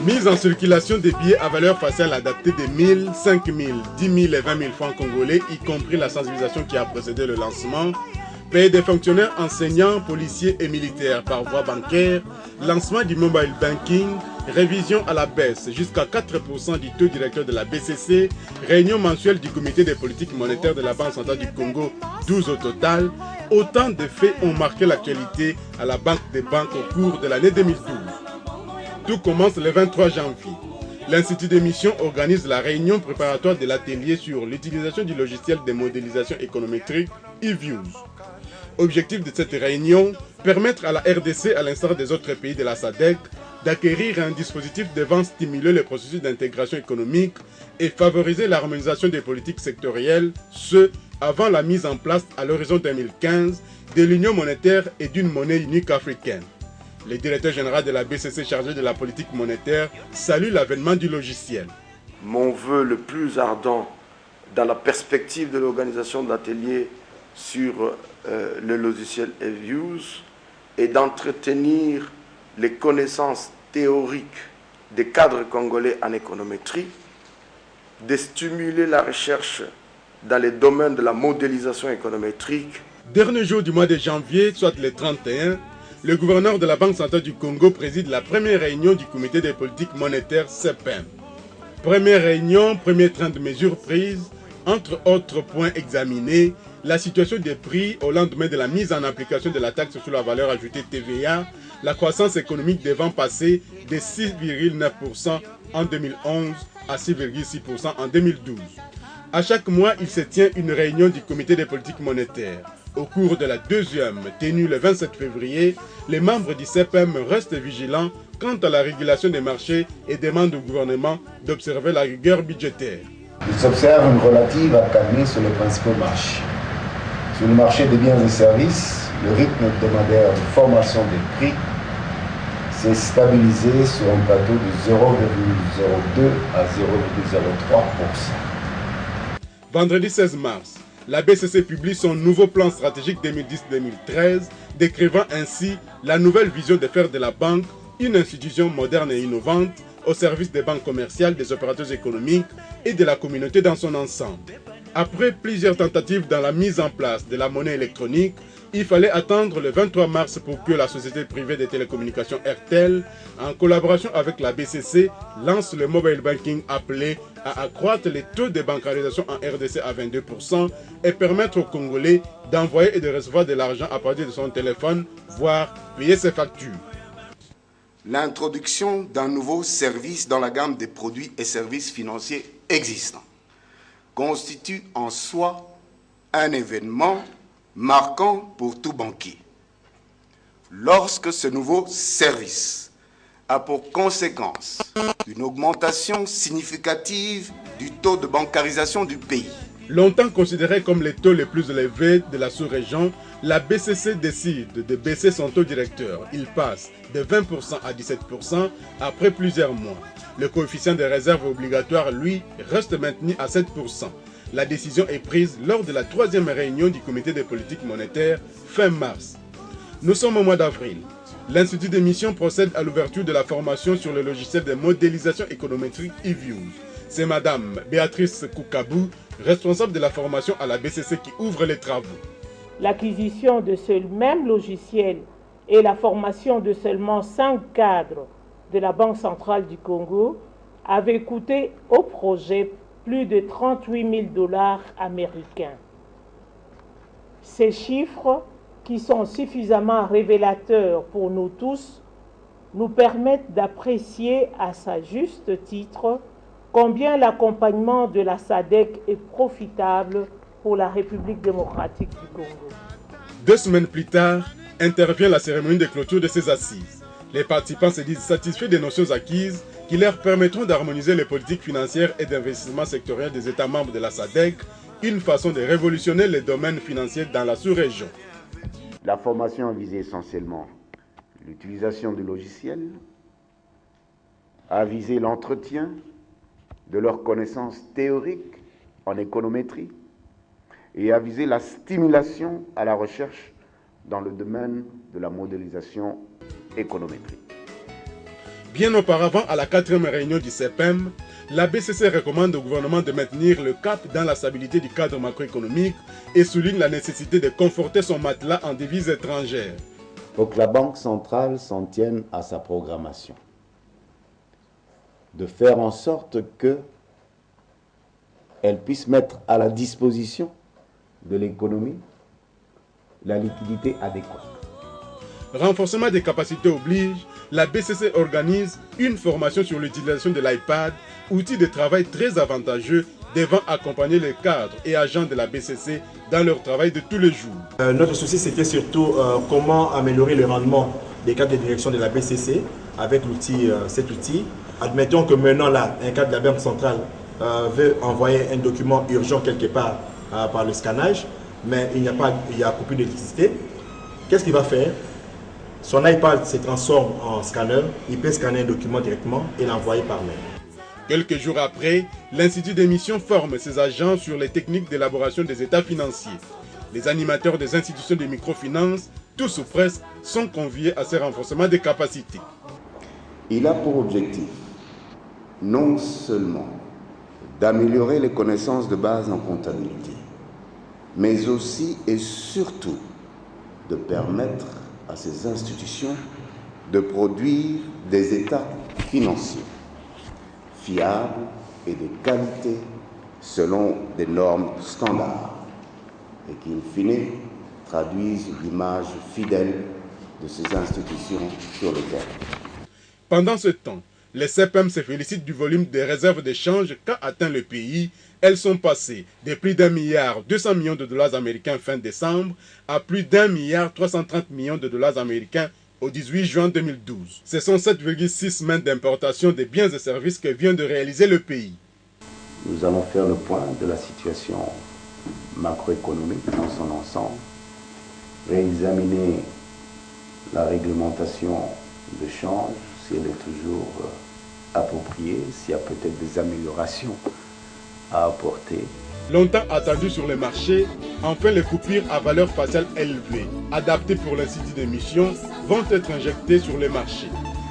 Mise en circulation des billets à valeur faciale adaptée de 1000, 5000, 10 000 et 20 000 francs congolais, y compris la sensibilisation qui a précédé le lancement. Paye des fonctionnaires, enseignants, policiers et militaires par voie bancaire. Lancement du mobile banking. Révision à la baisse jusqu'à 4% du taux directeur de la BCC. Réunion mensuelle du comité des politiques monétaires de la Banque centrale du Congo, 12 au total. Autant de faits ont marqué l'actualité à la Banque des banques au cours de l'année 2012. Tout commence le 23 janvier. L'Institut d'émission organise la réunion préparatoire de l'atelier sur l'utilisation du logiciel de modélisation économétrique eViews. Objectif de cette réunion, permettre à la RDC, à l'instar des autres pays de la SADC, d'acquérir un dispositif devant stimuler le processus d'intégration économique et favoriser l'harmonisation des politiques sectorielles, ce, avant la mise en place à l'horizon 2015 de l'union monétaire et d'une monnaie unique africaine. Le directeur général de la BCC chargé de la politique monétaire salue l'avènement du logiciel. Mon vœu le plus ardent dans la perspective de l'organisation d'ateliers sur le logiciel eViews est d'entretenir les connaissances théoriques des cadres congolais en économétrie, de stimuler la recherche dans les domaines de la modélisation économétrique. Dernier jour du mois de janvier, soit le 31, le gouverneur de la Banque centrale du Congo préside la première réunion du comité des politiques monétaires CEPEM. Première réunion, premier train de mesures prises, entre autres points examinés, la situation des prix au lendemain de la mise en application de la taxe sur la valeur ajoutée TVA, la croissance économique devant passer de 6,9% en 2011 à 6,6% en 2012. À chaque mois, il se tient une réunion du comité des politiques monétaires. Au cours de la deuxième, tenue le 27 février, les membres du CEPEM restent vigilants quant à la régulation des marchés et demandent au gouvernement d'observer la rigueur budgétaire. Ils observent une relative accalmie sur les principaux marchés. Sur le marché des biens et services, le rythme hebdomadaire de formation des prix s'est stabilisé sur un plateau de 0,02 à 0,03%. Vendredi 16 mars, la BCC publie son nouveau plan stratégique 2010-2013, décrivant ainsi la nouvelle vision de faire de la banque une institution moderne et innovante au service des banques commerciales, des opérateurs économiques et de la communauté dans son ensemble. Après plusieurs tentatives dans la mise en place de la monnaie électronique, il fallait attendre le 23 mars pour que la société privée des télécommunications Airtel, en collaboration avec la BCC, lance le mobile banking appelé à accroître les taux de bancarisation en RDC à 22% et permettre aux Congolais d'envoyer et de recevoir de l'argent à partir de son téléphone, voire payer ses factures. L'introduction d'un nouveau service dans la gamme des produits et services financiers existants constitue en soi un événement marquant pour tout banquier. Lorsque ce nouveau service a pour conséquence une augmentation significative du taux de bancarisation du pays. Longtemps considéré comme le taux le plus élevé de la sous-région, la BCC décide de baisser son taux directeur. Il passe de 20% à 17% après plusieurs mois. Le coefficient de réserve obligatoire, lui, reste maintenu à 7%. La décision est prise lors de la troisième réunion du comité des politiques monétaires fin mars. Nous sommes au mois d'avril. L'Institut d'émission procède à l'ouverture de la formation sur le logiciel de modélisation économétrique eViews. C'est Madame Béatrice Koukabou, responsable de la formation à la BCC, qui ouvre les travaux. L'acquisition de ce même logiciel et la formation de seulement 5 cadres de la Banque centrale du Congo avaient coûté au projet plus de 38 000 $ américains. Ces chiffres, qui sont suffisamment révélateurs pour nous tous, nous permettent d'apprécier à sa juste titre combien l'accompagnement de la SADC est profitable pour la République démocratique du Congo. 2 semaines plus tard, intervient la cérémonie de clôture de ces assises. Les participants se disent satisfaits des notions acquises qui leur permettront d'harmoniser les politiques financières et d'investissement sectoriel des États membres de la SADC, une façon de révolutionner les domaines financiers dans la sous-région. La formation visait essentiellement l'utilisation du logiciel, a visé l'entretien de leurs connaissances théoriques en économétrie et a visé la stimulation à la recherche dans le domaine de la modélisation économétrique. Bien auparavant, à la 4e réunion du CEPEM, la BCC recommande au gouvernement de maintenir le cap dans la stabilité du cadre macroéconomique et souligne la nécessité de conforter son matelas en devises étrangères. Il faut que la Banque centrale s'en tienne à sa programmation, de faire en sorte qu'elle puisse mettre à la disposition de l'économie la liquidité adéquate. Renforcement des capacités oblige, la BCC organise une formation sur l'utilisation de l'iPad, outil de travail très avantageux devant accompagner les cadres et agents de la BCC dans leur travail de tous les jours. Notre souci, c'était surtout comment améliorer le rendement des cadres de direction de la BCC avec cet outil. Admettons que maintenant, là, un cadre de la Banque centrale veut envoyer un document urgent quelque part par le scannage, mais il y a coupure d'électricité. Qu'est-ce qu'il va faire? Son iPad se transforme en scanner, il peut scanner un document directement et l'envoyer par mail. Quelques jours après, l'Institut d'émission forme ses agents sur les techniques d'élaboration des états financiers. Les animateurs des institutions de microfinance, tous ou presque, sont conviés à ce renforcement des capacités. Il a pour objectif non seulement d'améliorer les connaissances de base en comptabilité, mais aussi et surtout de permettre à ces institutions de produire des états financiers fiables et de qualité selon des normes standards et qui, in fine, traduisent l'image fidèle de ces institutions sur le terrain. Pendant ce temps, les CEPEM se félicitent du volume des réserves d'échange qu'a atteint le pays. Elles sont passées de plus d'1,2 milliard de dollars américains fin décembre à plus d'1,330 milliard de dollars américains au 18 juin 2012. Ce sont 7,6 semaines d'importation des biens et services que vient de réaliser le pays. Nous allons faire le point de la situation macroéconomique dans son ensemble, réexaminer la réglementation de change, si elle est toujours appropriée, s'il y a peut-être des améliorations à apporter. Longtemps attendu sur les marchés, enfin les coupures à valeur faciale élevée, adaptées pour l'institut d'émission, vont être injectées sur les marchés.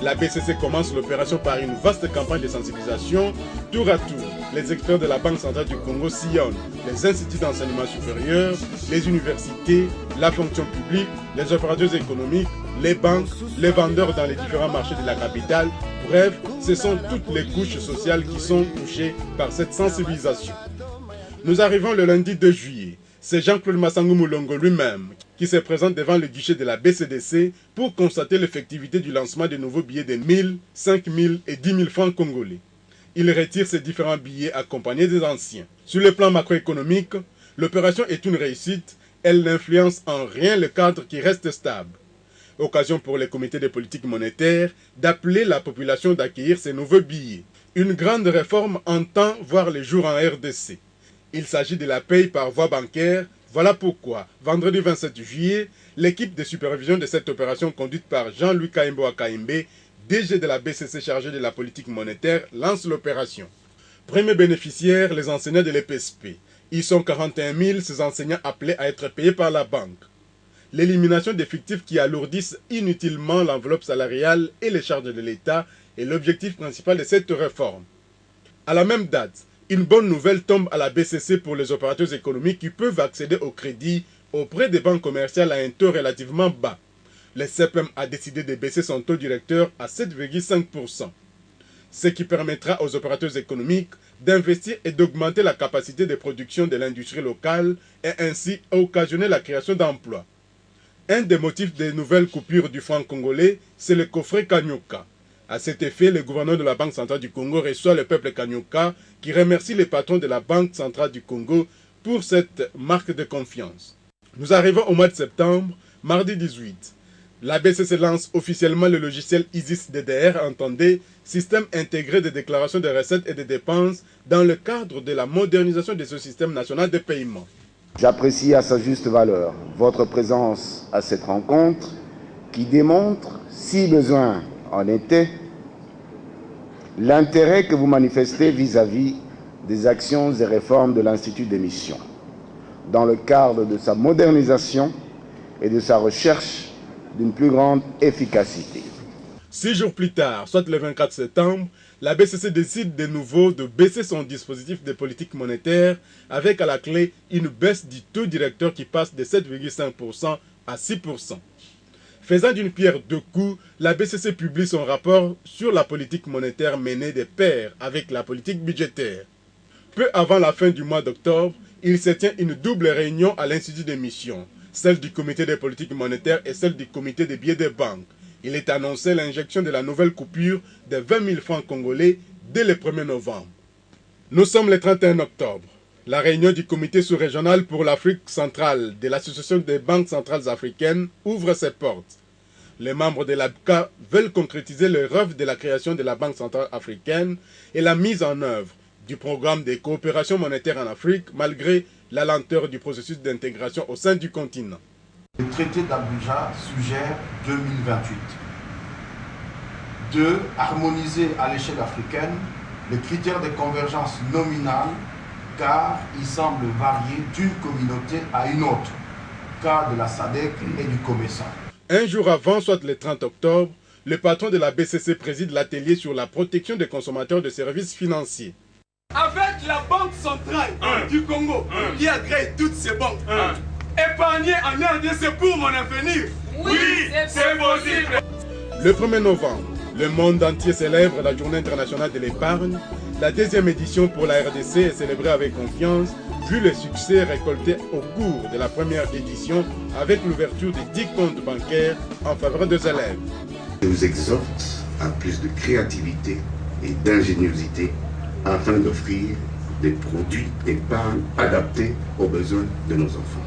La BCC commence l'opération par une vaste campagne de sensibilisation. Tour à tour, les experts de la Banque centrale du Congo sillonnent les instituts d'enseignement supérieur, les universités, la fonction publique, les opérateurs économiques, les banques, les vendeurs dans les différents marchés de la capitale. Bref, ce sont toutes les couches sociales qui sont touchées par cette sensibilisation. Nous arrivons le lundi 2 juillet. C'est Jean-Claude Massangou Moulongo lui-même qui se présente devant le guichet de la BCDC pour constater l'effectivité du lancement des nouveaux billets de 1000, 5000 et 10 000 francs congolais. Il retire ces différents billets accompagnés des anciens. Sur le plan macroéconomique, l'opération est une réussite. Elle n'influence en rien le cadre qui reste stable. Occasion pour les comités de politique monétaire d'appeler la population d'accueillir ces nouveaux billets. Une grande réforme entend voir le jour en RDC. Il s'agit de la paye par voie bancaire. Voilà pourquoi, vendredi 27 juillet, l'équipe de supervision de cette opération conduite par Jean-Louis Kaimbo Akaimbe, DG de la BCC chargé de la politique monétaire, lance l'opération. Premier bénéficiaire, les enseignants de l'EPSP. Ils sont 41 000, ces enseignants appelés à être payés par la banque. L'élimination des fictifs qui alourdissent inutilement l'enveloppe salariale et les charges de l'État est l'objectif principal de cette réforme. À la même date, une bonne nouvelle tombe à la BCC pour les opérateurs économiques qui peuvent accéder au crédit auprès des banques commerciales à un taux relativement bas. Le CEPEM a décidé de baisser son taux directeur à 7,5%, ce qui permettra aux opérateurs économiques d'investir et d'augmenter la capacité de production de l'industrie locale et ainsi occasionner la création d'emplois. Un des motifs des nouvelles coupures du franc congolais, c'est le coffret Kanyuka. À cet effet, le gouverneur de la Banque centrale du Congo reçoit le peuple Kanyuka qui remercie les patrons de la Banque centrale du Congo pour cette marque de confiance. Nous arrivons au mois de septembre, mardi 18. La BCC lance officiellement le logiciel ISIS DDR, entendez, Système intégré de déclaration de recettes et de dépenses, dans le cadre de la modernisation de ce système national de paiement. J'apprécie à sa juste valeur votre présence à cette rencontre qui démontre, si besoin en était, l'intérêt que vous manifestez vis-à-vis des actions et réformes de l'Institut d'émission, dans le cadre de sa modernisation et de sa recherche d'une plus grande efficacité. 6 jours plus tard, soit le 24 septembre, la BCC décide de nouveau de baisser son dispositif de politique monétaire avec à la clé une baisse du taux directeur qui passe de 7,5% à 6%. Faisant d'une pierre deux coups, la BCC publie son rapport sur la politique monétaire menée de pair avec la politique budgétaire. Peu avant la fin du mois d'octobre, il se tient une double réunion à l'Institut des missions, celle du comité des politiques monétaires et celle du comité des billets des banques. Il est annoncé l'injection de la nouvelle coupure de 20 000 francs congolais dès le 1er novembre. Nous sommes le 31 octobre. La réunion du comité sous-régional pour l'Afrique centrale de l'Association des banques centrales africaines ouvre ses portes. Les membres de l'ABCA veulent concrétiser le rêve de la création de la Banque centrale africaine et la mise en œuvre du programme de coopération monétaire en Afrique malgré la lenteur du processus d'intégration au sein du continent. Le traité d'Abuja suggère 2028. 2. Harmoniser à l'échelle africaine les critères de convergence nominale car il semble varier d'une communauté à une autre, cas de la SADC et du COMESA. Un jour avant, soit le 30 octobre, le patron de la BCC préside l'atelier sur la protection des consommateurs de services financiers. Avec la Banque centrale du Congo qui agrée toutes ces banques, épargner en RDC pour mon avenir, oui, c'est possible. Le 1er novembre, le monde entier célèbre la Journée internationale de l'épargne. La deuxième édition pour la RDC est célébrée avec confiance, vu le succès récolté au cours de la première édition avec l'ouverture de 10 comptes bancaires en faveur des élèves. Je vous exhorte à plus de créativité et d'ingéniosité afin d'offrir des produits d'épargne adaptés aux besoins de nos enfants.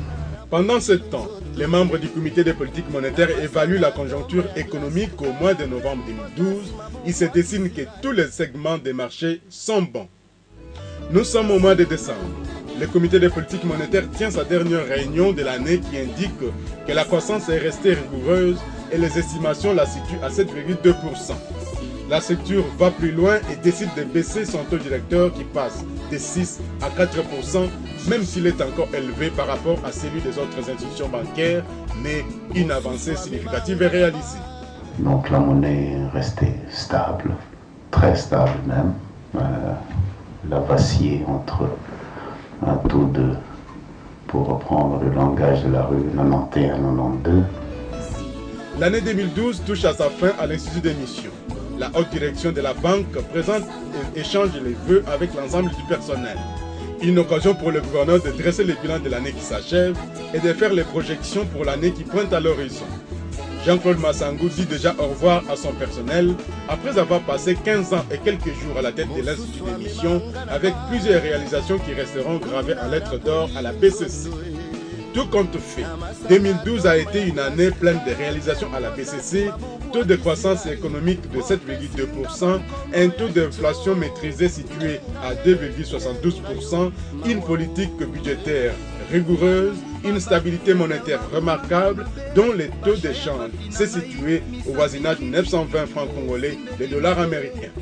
Pendant ce temps, les membres du comité des politiques monétaires évaluent la conjoncture économique au mois de novembre 2012. Il se dessine que tous les segments des marchés sont bons. Nous sommes au mois de décembre. Le comité des politiques monétaires tient sa dernière réunion de l'année qui indique que la croissance est restée rigoureuse et les estimations la situent à 7,2%. La structure va plus loin et décide de baisser son taux directeur qui passe de 6 à 4%, même s'il est encore élevé par rapport à celui des autres institutions bancaires, mais une avancée significative est réalisée. Donc la monnaie est restée stable, très stable même. Elle a vacillé entre un taux de, pour reprendre le langage de la rue, 91 et 92. L'année 2012 touche à sa fin à l'Institut des missions. La haute direction de la banque présente et échange les vœux avec l'ensemble du personnel. Une occasion pour le gouverneur de dresser le bilan de l'année qui s'achève et de faire les projections pour l'année qui pointe à l'horizon. Jean-Claude Massangou dit déjà au revoir à son personnel après avoir passé 15 ans et quelques jours à la tête de l'Institut des missions avec plusieurs réalisations qui resteront gravées en lettres d'or à la BCC. Tout compte fait, 2012 a été une année pleine de réalisations à la BCC, taux de croissance économique de 7,2%, un taux d'inflation maîtrisé situé à 2,72%, une politique budgétaire rigoureuse, une stabilité monétaire remarquable dont le taux d'échange s'est situé au voisinage de 920 francs congolais de dollars américains.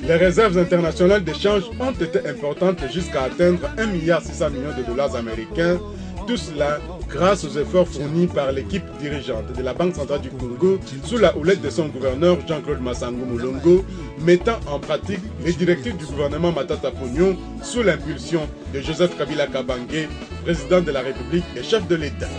Les réserves internationales d'échange ont été importantes jusqu'à atteindre 1,6 milliard de dollars américains. Tout cela grâce aux efforts fournis par l'équipe dirigeante de la Banque centrale du Congo sous la houlette de son gouverneur Jean-Claude Massangou Moulongo, mettant en pratique les directives du gouvernement Matata Pognon sous l'impulsion de Joseph Kabila Kabange, président de la République et chef de l'État.